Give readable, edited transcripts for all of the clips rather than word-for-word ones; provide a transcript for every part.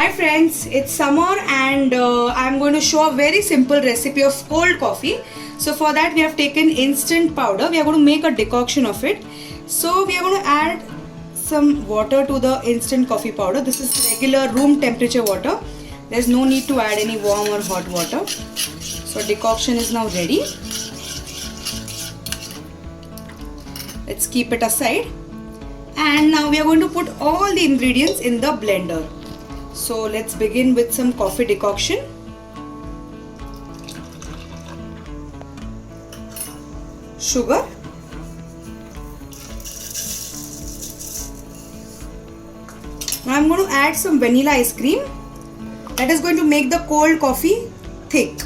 Hi friends, it's summer and I'm going to show a very simple recipe of cold coffee. So for that we have taken instant powder. We are going to make a decoction of it. So we are going to add some water to the instant coffee powder. This is regular room temperature water. There's no need to add any warm or hot water. So decoction is now ready. Let's keep it aside. And now we are going to put all the ingredients in the blender. So let's begin with some coffee decoction. Sugar. Now I'm going to add some vanilla ice cream. That is going to make the cold coffee thick.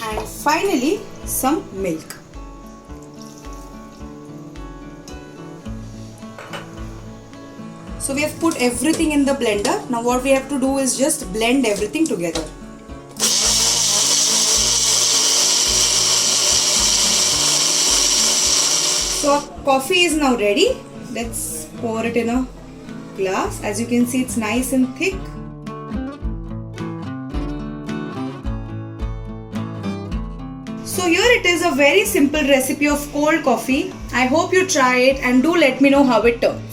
And finally some milk. So we have put everything in the blender. Now what we have to do is just blend everything together. So our coffee is now ready. Let's pour it in a glass. As you can see, it's nice and thick. So here it is, a very simple recipe of cold coffee. I hope you try it and do let me know how it turns.